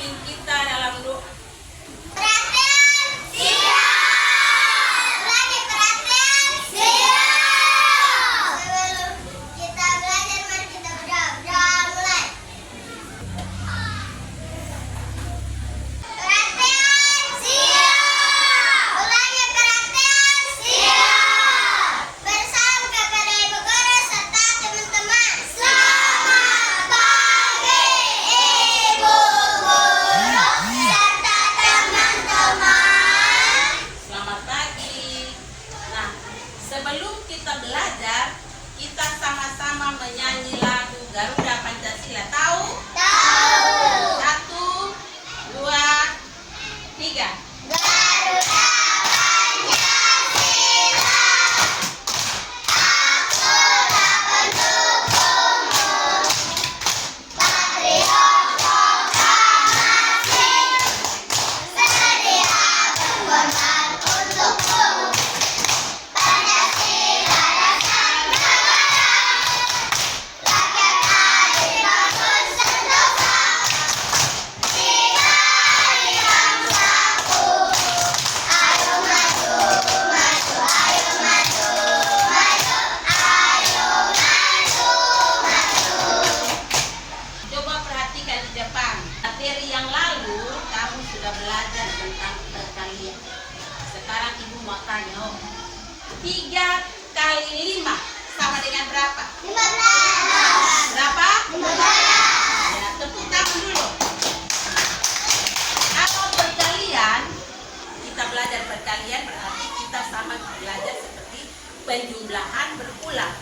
pimpin kita dalam doa. Perhatian, siap! Lagi perhatian, siap! Sebelum kita belajar, mari kita berdoa. Mulai. Perhatian, siap! Ulangi perhatian, siap! Bersalam kepada Ibu Guru serta teman-teman. Selamat pagi, Ibu Guru serta teman-teman. Selamat pagi. Nah, sebelum kita belajar, kita sama-sama menyanyi lagu Garuda Pancasila. Tahu? Tahu. 1, 2, 3. Garuda Pancasila, akulah pendukungmu, patriot proklamasi, sedia berkorban untukmu. Pancasila dasar negara, rakyat adil bangun sentosa, dikali bangsaku. Ayo maju, maju, ayo maju, maju, ayo maju, maju. Coba perhatikan di depan. Materi yang lalu kamu sudah belajar tentang perkalian. Sekarang ibu mau tanya, 3 kali 5 sama dengan berapa? 15. Berapa? 15. Ya, tepuk tangan dulu. Kalau perkalian, kita belajar perkalian berarti kita sama belajar seperti penjumlahan berulang.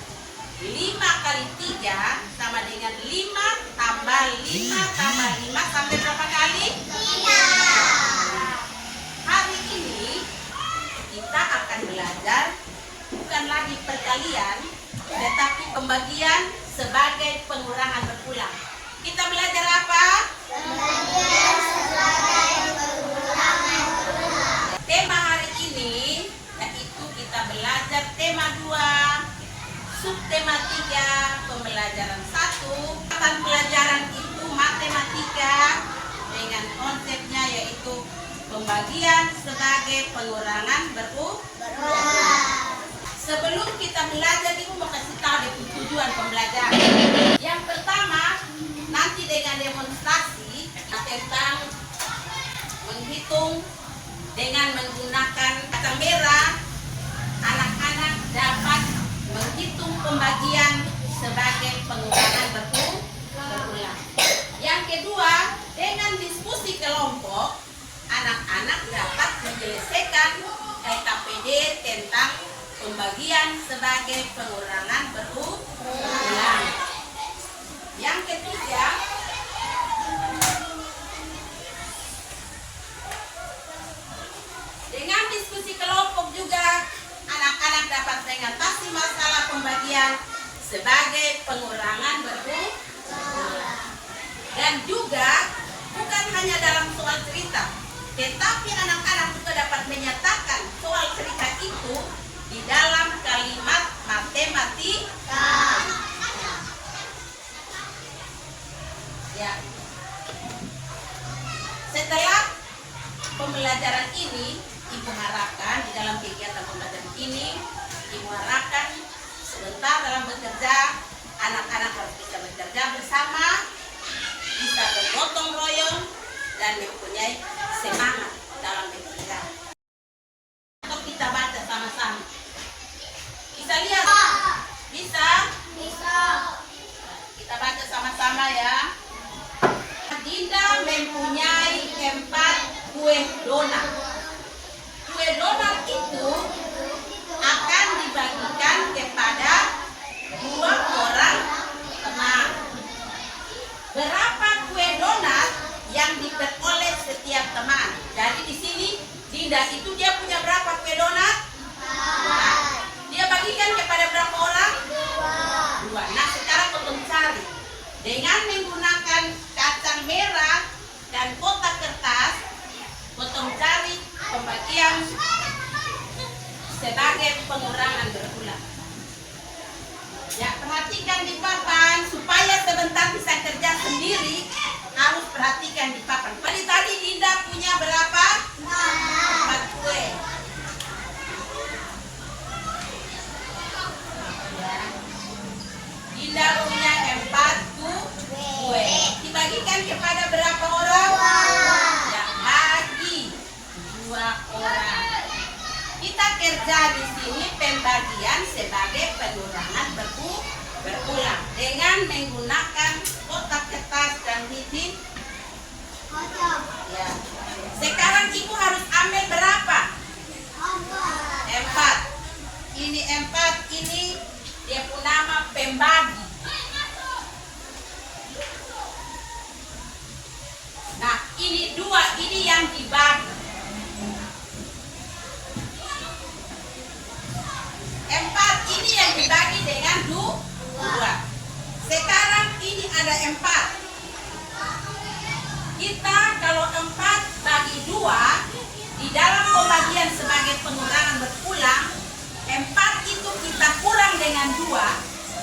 5 kali 3 sama dengan 5 tambah 5 tambah 5 sampai berapa kali? 3. Hari ini kita akan belajar bukan lagi perkalian, tetapi pembagian sebagai pengurangan berulang. Kita belajar apa? Pembagian sebagai pengurangan berulang. Tema hari ini yaitu kita belajar tema 2, subtema 3, pembelajaran 1. Mata pelajaran itu matematika dengan konsepnya yaitu pembagian sebagai pengurangan berulang. Sebelum kita belajar, ibu mau kasih tahu deh tujuan pembelajaran. Yang pertama, nanti dengan demonstrasi tentang menghitung dengan menggunakan kata merah, anak-anak dapat menghitung pembagian sebagai pengurangan berulang. Yang kedua, dengan diskusi kelompok, anak-anak dapat menyelesaikan LKPD tentang pembagian sebagai pengurangan berulang. Yang ketiga, dengan diskusi kelompok juga anak-anak dapat mengatasi masalah pembagian sebagai pengurangan berulang. Dan juga bukan hanya dalam soal cerita, tetapi anak-anak juga dapat menyatakan soal cerita itu di dalam kalimat matematika. Ya. Setelah pembelajaran ini, ibu harapkan di dalam kegiatan pembelajaran ini, ibu harapkan sebentar dalam bekerja, anak-anak harus bisa bekerja bersama, bisa bergotong royong, dan mempunyai semangat dalam bekerja. Untuk kita baca sama-sama. Bisa lihat? Bisa? Bisa. Kita baca sama-sama ya. Dinda mempunyai 4 kue donat. Kue donat itu akan dibagikan kepada 2 orang teman. Berapa kue donat yang diperoleh setiap teman? Jadi di sini Dinda itu dia punya berapa kue donat? 4. Dia bagikan kepada berapa orang? 2. Nah, sekarang potong cari dengan menggunakan kacang merah dan kotak kertas. Potong cari pembagian sebagai pengurangan berulang. Ya, perhatikan di papan supaya sebentar bisa kerja sendiri, harus perhatikan di papan. Pada Jadi sini pembagian sebagai pengurangan berulang dengan menggunakan kotak kertas dan titik. Ya. Sekarang ibu harus ambil berapa? 4. Ini 4, ini dia punya nama pembagi. Nah, ini 2, ini yang dibagi. 4 ini yang dibagi dengan 2. Sekarang ini ada 4. Kita kalau 4 bagi 2 di dalam pembagian sebagai pengurangan berulang, 4 itu kita kurang dengan 2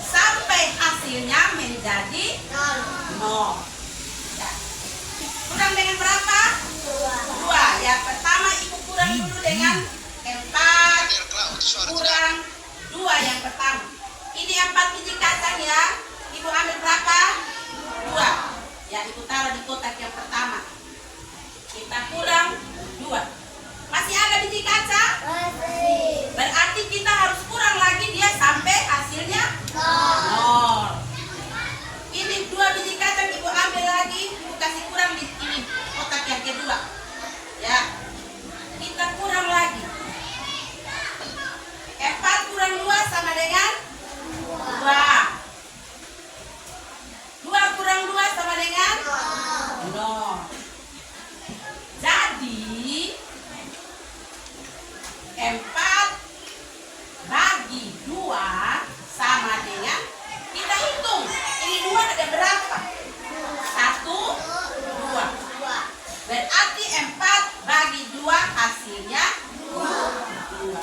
sampai hasilnya menjadi 0. Ya. Kurang dengan berapa? 2. Yang pertama ibu kurang dulu dengan 4 kurang 2 yang pertama. Ini 4 biji kacang ya. Ibu ambil berapa? 2. Ya, ibu taruh di kotak yang pertama. Kita kurang 2. Masih ada biji kacang? Berarti kita harus kurang lagi dia sampai hasilnya 0. Ini 2 biji kacang ibu ambil lagi, ibu kasih kurang di ini kotak yang kedua. Ya. Kita kurang lagi. 4 kurang 2 sama dengan 2. 2 kurang 2 sama dengan 0. Jadi 4 bagi 2 sama dengan, kita hitung. Ini 2 ada berapa? 1, 2. Berarti 4 bagi 2 hasilnya 2.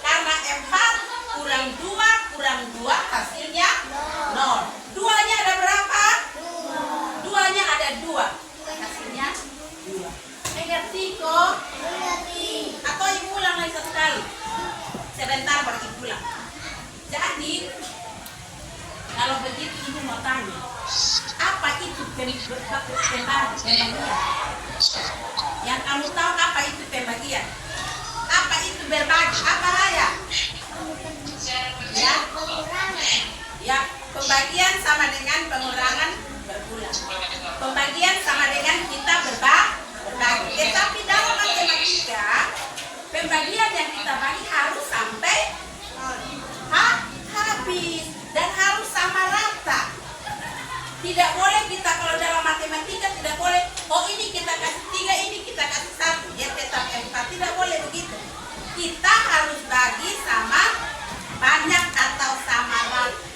Karena 4 kurang 2 kurang 2 hasilnya 0. 2-nya ada berapa? 2-nya ada 2. Hasilnya 2. Mengerti kok? Atau ibu ulang lagi satu kali? Sebentar baru ibu ulang. Jadi kalau begitu ibu mau tanya, apa itu pembagian? Yang kamu tahu apa itu pembagian? Apa itu berbagi? Apa Raya? Ya, ya, pembagian sama dengan pengurangan berulang. Pembagian sama dengan kita berbagi. Tetapi dalam matematika, pembagian yang kita bagi harus sampai habis dan harus sama rata. Tidak boleh kita kalau dalam matematika tidak boleh, oh ini kita kasih 3, ini kita kasih 1, dia tetap 4. Tidak boleh begitu. Kita harus bagi sama banyak atau sama rata.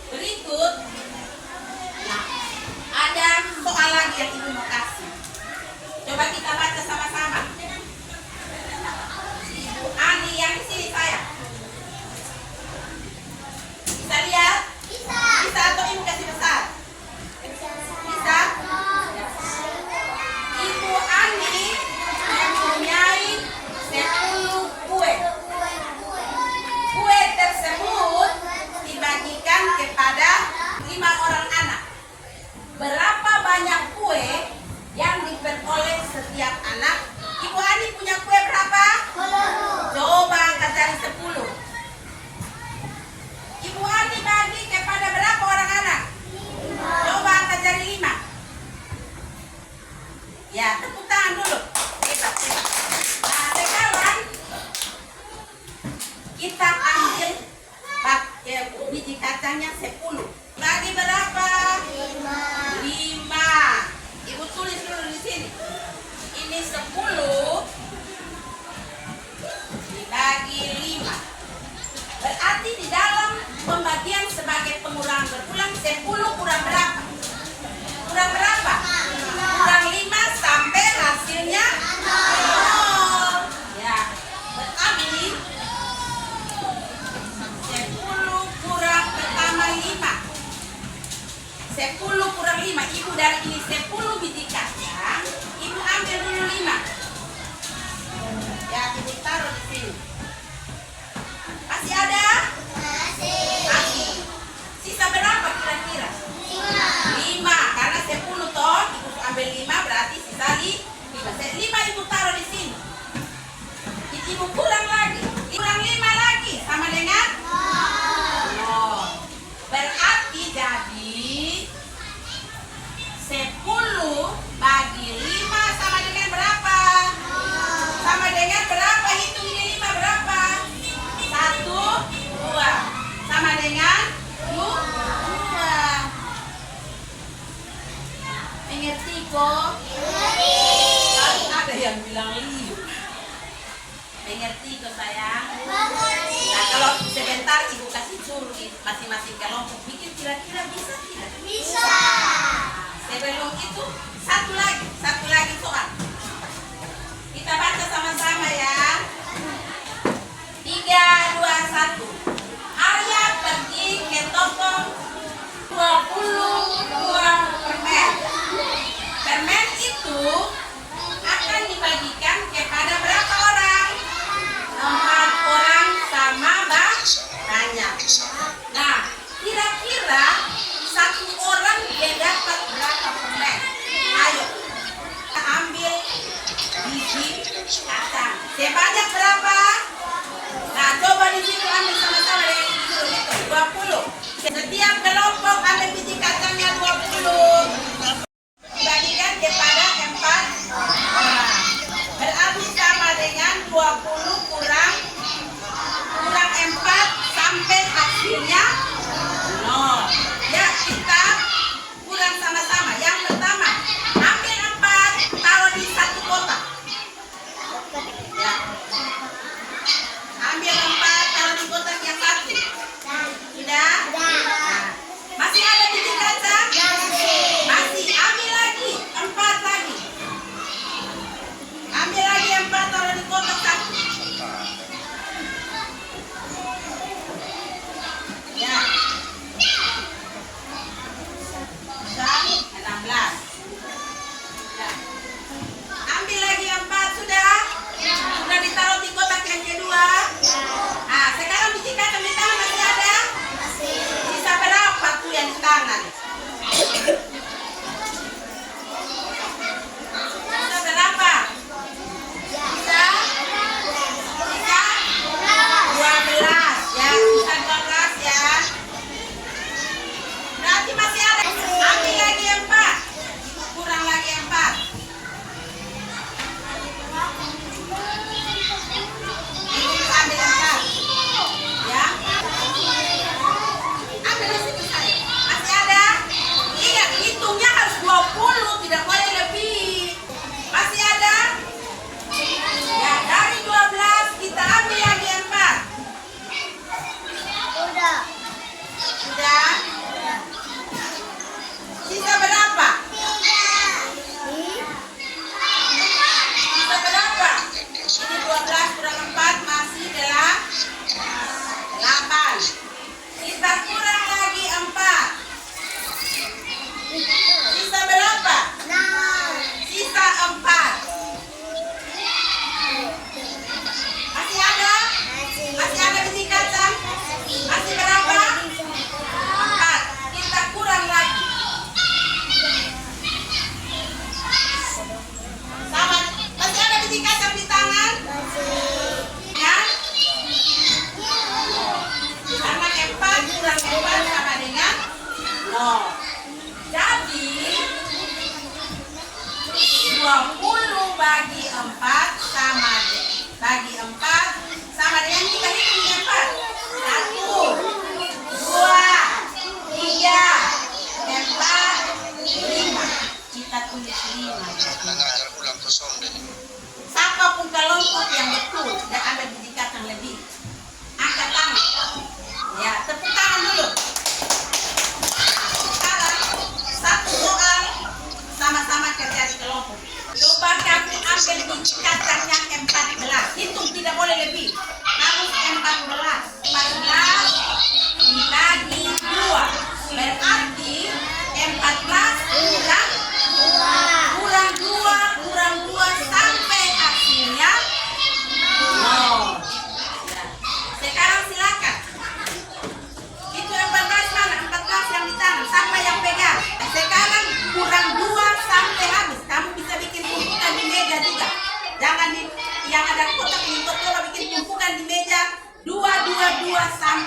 Berikut, nah, ada soal lagi yang ibu mau kasih. Coba kita baca sama-sama. Ibu Ani yang di sini saya. Bisa lihat? Bisa atau ibu kasih besar? Bisa? Ibu Ani mempunyai 10 kue. Kue tersebut dibagikan kepada 5 orang anak. Berapa banyak kue yang diperoleh setiap anak? Ibu Ani punya kue berapa? 10. Coba angkat dari 10. Ibu Ani bagi kepada berapa orang anak? 5. Coba angkat dari 5. Ya, tepuk tangan dulu. Hebat, hebat. Nah, sekarang kita ambil biji kacangnya 10. Bagi berapa? 5. Ibu tulis dulu di sini. Ini 10 dibagi 5. Berarti di dalam pembagian sebagai pengurangan berulang 10 kurang berapa? Kurang berapa? Kurang 5 sampai mengerti kok? Ada yang bilang liu. Mengerti kok sayang? Nah kalau sebentar ibu kasih suruh masing-masing kelompok bikin kira-kira bisa tidak? Bisa. Sebelum itu satu lagi soal. Kita baca sama-sama ya. 3, 2, 1. Arya pergi ke toko 20 buah permen. Permen itu akan dibagikan kepada berapa orang? 4 orang sama banyak. Nah, kira-kira satu orang dia dapat berapa permen? Ayo, kita ambil biji kacang. Sebanyak berapa? Nah, coba di situ ambil sama-sama ya. 20. Setiap kelompok ambil biji kacangnya 20. Dibagikan kepada 4 orang. Berarti sama dengan 20 kurang 4 sampai hasilnya 0. Ya, kita kurang sama-sama. Yang pertama, ambil 4, taruh di satu kotak. Ya. Ambil 4, taruh di kotak yang satu. Sudah? Nah, masih ada biji kacang? Masih. Ambil lagi 4 lagi. Ambil lagi 4, taruh di kotak satu. Ya. Sudah 16. Ya. Ambil lagi 4, sudah? Sudah ditaruh di kotak yang kedua? Nah, sekarang biji kacang di tangan masih ada? Sisa berapa tuh yang di tangan? Sisa berapa? Sisa 12 ya, sisa 12 ya. Berarti masih ada. Ambil lagi 4. Kurang lagi 4. Ini ambil 4. Ya. Ambil di situ saya. Masih ada? Ingat, hitungnya harus 20, tidak boleh lebih. Masih ada? Ya, dari 12 kita ambil lagi 4. Udah. Sudah? Sisa berapa? Sisa berapa? Ini 12 kurang 4 masih 8. Kita kurang lagi 4. Sisa berapa? Sisa 4. Masih ada? Masih ada biji kacang? Masih berapa? 4. Kita kurang lagi. Sama. Masih ada biji kacang di tangan? Ya? Karena 4 kurang 4 sama dengan 0. Jadi 20 bagi 4 sama bagi 4 sama dengan kita hitung 4. 1, 2, 3, 4, 5. Kita tulis 5. Siapapun kelompok yang betul dan ada biji kacang lebih, angkat tangan. Ya, tepuk tangan dulu. Sekarang satu soal sama-sama kerja di kelompok. Coba kamu ambil biji kacang yang 14. Hitung, tidak boleh lebih. Harus 14. 14 dibagi 2. Berarti 14 kurang 2 sampai hasilnya 0. Ya. Sekarang silakan. Itu 14 mana? 14 yang di tangan. Siapa yang pegang? Sekarang kurang 2 sampai habis. Kamu bisa bikin tumpukan di meja juga. Jangan yang ada kotak ini, coba bikin tumpukan di meja. 2 sampai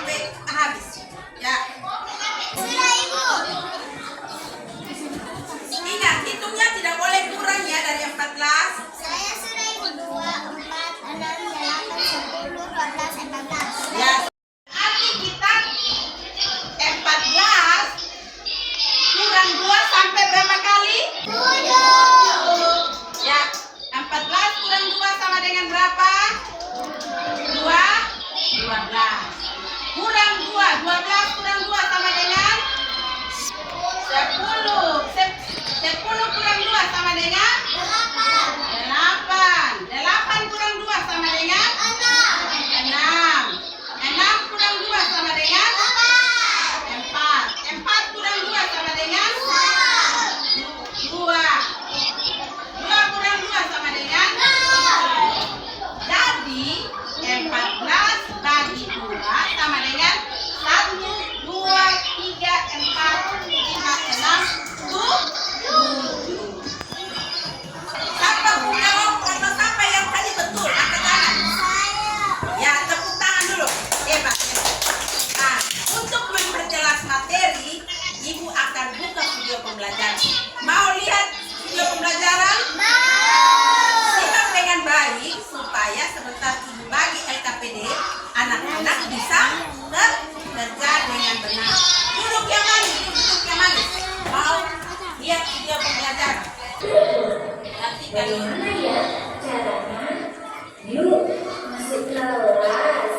Bagaimana ya caranya? Yuk, masuk kelas.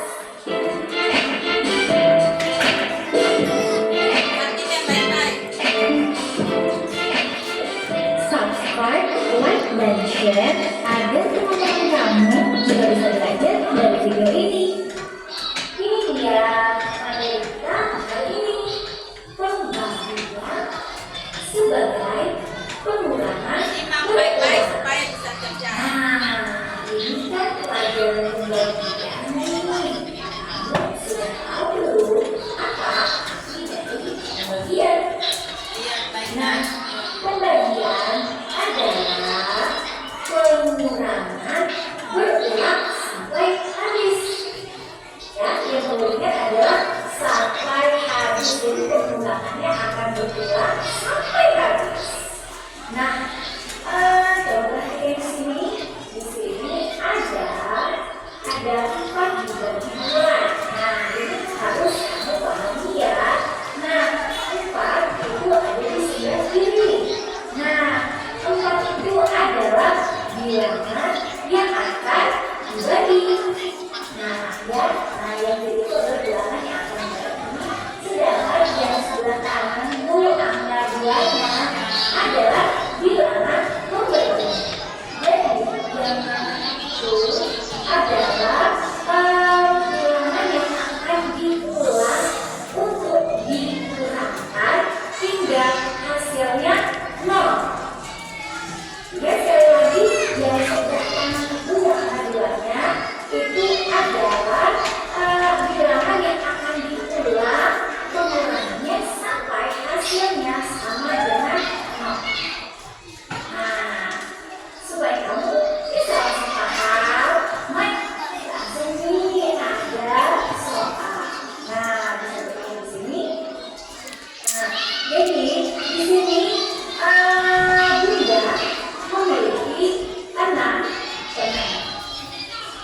Perhatikan baik-baik. Subscribe, like, dan share agar teman-teman kamu juga bisa belajar dari video ini. Ini dia materi kita kali ini, pembagian sebagai pengurangan Simak baik-baik supaya bisa kerja. Nah, ini kan pelajaran pembagian nih. Kamu sudah tahu belum apa arti dari pembagian? Lihat Nah, baik-baik. pembagian adalah pengurangan berulang sampai habis. Ya, yang perlu diingat adalah sampai habis. Jadi pengurangannya akan berulang sampai habis. Nah, coba perhatikan di sini. Di sini ada 4 dibagi 2. Nah, ini harus kamu pahami ya. Nah, 4 itu ada di sebelah kiri. Nah, 4 itu adalah bilangan yang akan dibagi. Nah, ya, yang kiri itu adalah bilangan yang akan dibagi. Sedangkan yang sebelah kanan itu angka 2-nya adalah bilangan pembagi. Jadi, yang itu adalah bilangan yang akan diulang untuk dikurangkan hingga hasilnya 0. Ya, sekali lagi, yang sebelah kanan itu yang angka 2-nya itu adalah bilangan yang akan diulang pengurangannya sampai hasilnya sama dengan 0. Nah, supaya kamu bisa langsung paham, langsung nih ada soal. Nah, bisa bermain di sini. Nah, jadi di sini Bunda memiliki 6 teman.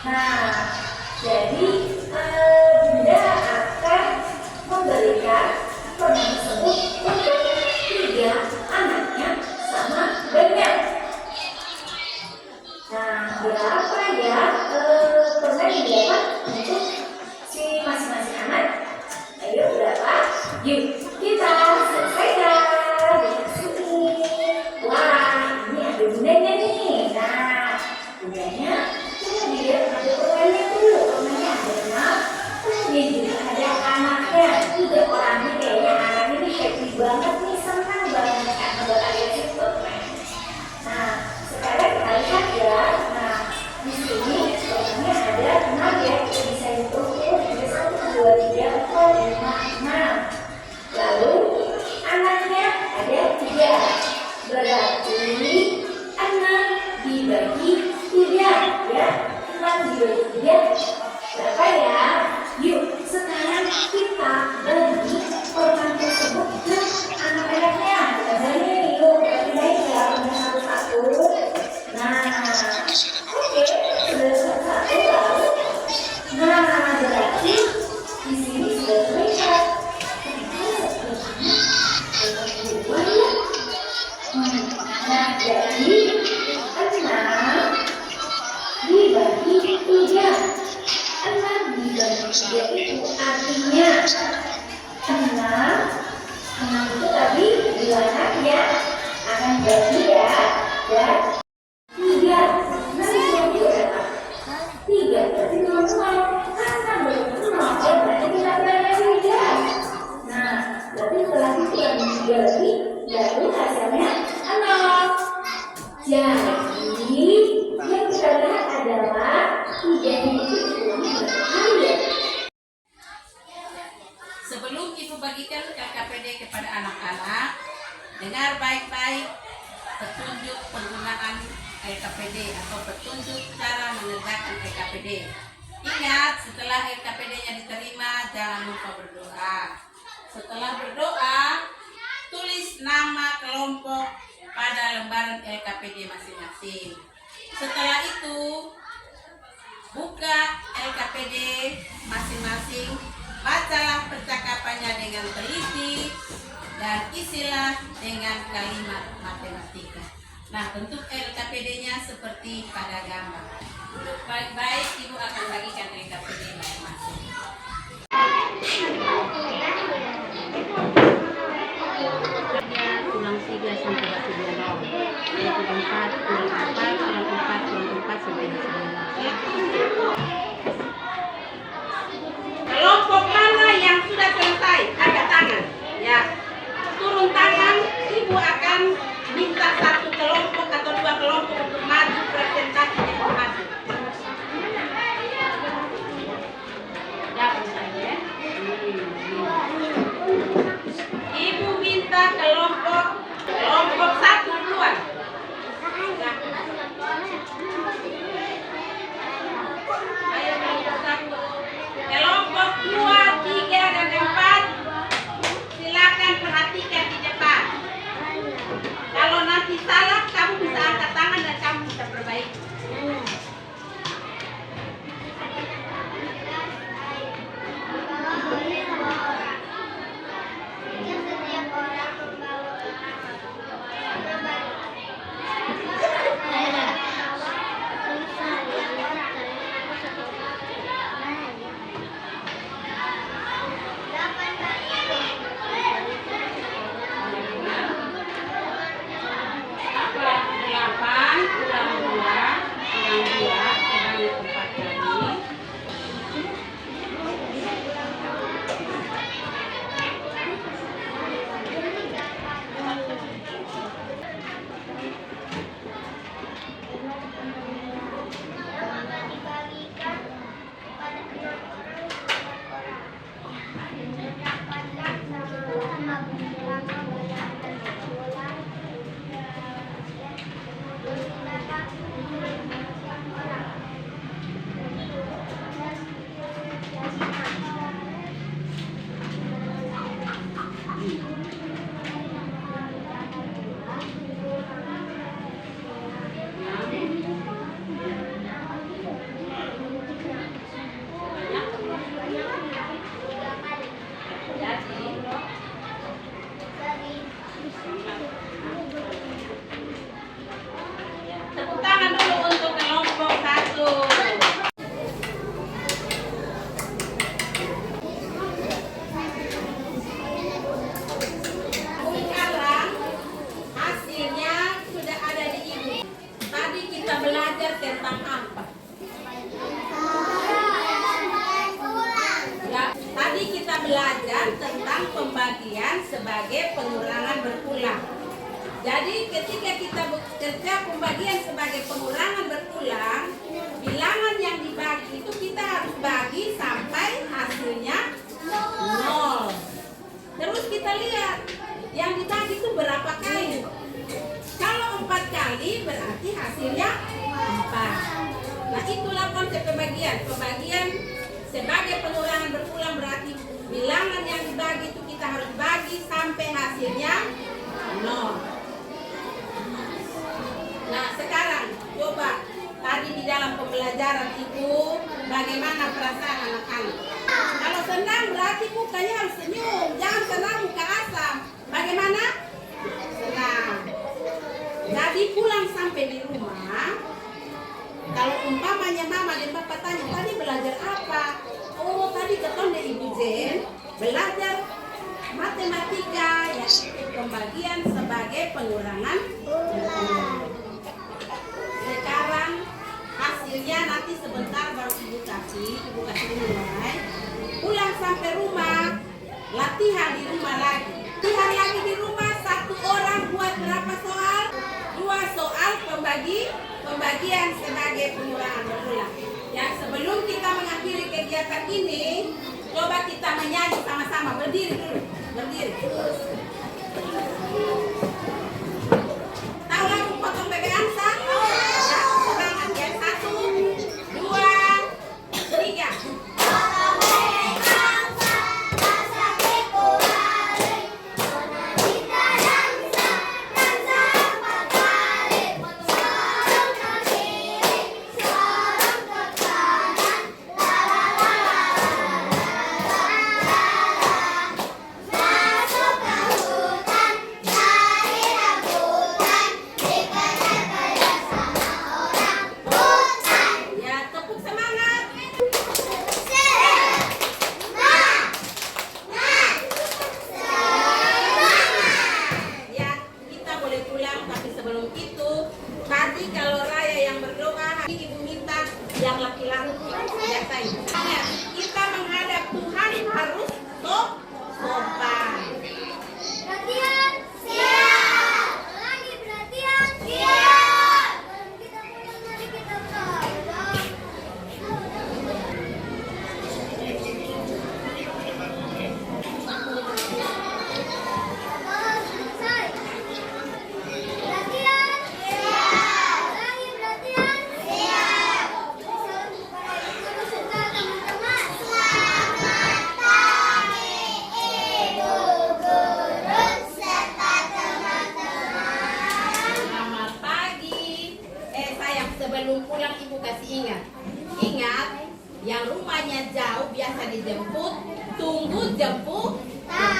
Nah, jadi Bunda akan memberikan permen tersebut untuk 3 anaknya sama banyak. Nah, berapa ya permen yang didapat untuk si masing-masing anak? Ayo berapa? Yuk kita selesaikan di sini. Wah, ini ada bundanya nih. Nah, bundanya kemudian ada permennya dulu. Permennya ada 6. Kemudian juga ada anaknya 3 orang. Ini kayaknya anaknya ini happy banget nih, senang banget karena beragasi permen. Nah, sekarang kita lihat ya. Nah, di sini permennya ada 6 ya. Kita bisa hitung tuh. Ada 1, 2, 3, 4, 5, 6. Lalu anaknya ada 3. Berarti 6 dibagi 3 ya. 6 dibagi 3 berapa ya? Yuk sekarang kita bagi permen tersebut ke anak-anaknya. Kita bagi yuk, kita pindahin ya satu-satu. Nah, oke, sudah satu-satu lalu. Nah, berarti di sini sudah terlihat. Nah, jadi 6 dibagi 3. 6 dibagi 3 itu artinya 6 itu tadi bilangan ya akan bagi ya dan 3. Nah, itu berapa? 3 berarti 0. Karena belum 0 berarti kita bagi 3. Nah, berarti setelah itu yang 3 lagi baru hasilnya 0. Jadi yang kita lihat adalah 3 itu diulangi berapa kali ya? Sebelum Ibu bagikan KKPD kepada anak-anak, dengar baik-baik petunjuk penggunaan LKPD atau petunjuk cara menegakkan LKPD. Ingat, setelah LKPD-nya diterima, jangan lupa berdoa. Setelah berdoa, tulis nama kelompok pada lembaran LKPD masing-masing. Setelah itu, buka LKPD masing-masing, bacalah percakapannya dengan teliti dan isilah dengan kalimat matematika. Nah, bentuk LKPD-nya seperti pada gambar. Baik-baik, Ibu akan bagikan LKPD masing-masing. Tulang 3 sampai hasil 0. Yaitu 4, tulang 4, tulang 4, tulang 4 sampai hasil 0. Ya. Kelompok mana yang sudah selesai? Angkat tangan. Ya. Turun tangan, Ibu akan minta satu kelompok atau dua kelompok untuk maju presentasi informasi. Ibu minta kelompok satu duluan. Ayo kelompok satu. Kelompok 2, 3, dan 4. Silakan perhatikan di depan. Kalau nanti salah, kamu bisa angkat tangan dan kamu bisa perbaiki. Setiap orang membawa Tepuk tangan dulu untuk kelompok 1. Sekarang hasilnya sudah ada di Ibu. Tadi kita belajar tentang apa? Ya, tadi kita belajar tentang pembagian sebagai pengurangan berulang. Jadi ketika kita bekerja pembagian sebagai pengurangan berulang, bilangan yang dibagi itu kita harus bagi sampai hasilnya 0. Terus kita lihat yang dibagi itu berapa kali. Kalau 4 kali berarti hasilnya 4. Nah, itulah konsep pembagian. Pembagian sebagai pengurangan berulang berarti bilangan yang dibagi itu kita harus bagi sampai hasilnya 0. Nah, sekarang coba tadi di dalam pembelajaran itu bagaimana perasaan anak-anak? Kalau senang berarti mukanya harus senyum, jangan senang muka asam. Bagaimana? Senang. Jadi pulang sampai di rumah, kalau umpamanya mama dan bapak tanya, tadi belajar apa? Oh, tadi ketemu Ibu Jen belajar matematika, yaitu pembagian sebagai pengurangan berulang. Sekarang hasilnya nanti sebentar baru Ibu kasih nilai. Pulang sampai rumah, latihan di rumah lagi. Latihan lagi di rumah, 1 orang buat berapa soal? 2 soal pembagian sebagai pengurangan berulang. Ya, sebelum kita mengakhiri kegiatan ini, coba kita menyanyi sama-sama. Berdiri dulu, berdiri. Tahu lagu potong bebek angsa? Ya, semangat ya. 1, 2, 3. Masuk ke hutan, cari yang laki-laki. Biasain. Kita menghadap Tuhan harus sopan. Perhatian, siap. Lagi perhatian, siap. Kita pulang, mari kita pulang. Selesai. Perhatian, siap. Lagi perhatian, siap. Guru serta teman-teman. Selamat pagi, Ibu Guru serta teman-teman. Selamat pagi. Sayang, sebelum pulang ibu kasih ingat. Ingat, yang rumahnya jauh biasa dijemput, tunggu jemputan.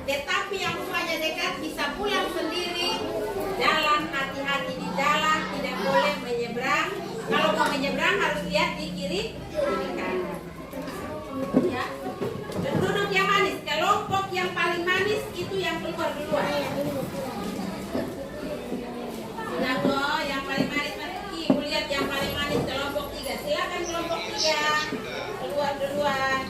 Tetapi yang rumahnya dekat bisa pulang sendiri. Jalan, hati-hati di jalan, tidak boleh menyeberang. Kalau mau menyeberang harus lihat di kiri kanan. Ya. Duduk yang manis, kelompok yang paling manis itu yang keluar duluan. Sudah kok, yang paling manis ibu lihat yang paling manis kelompok 3. Silakan kelompok 3 keluar duluan.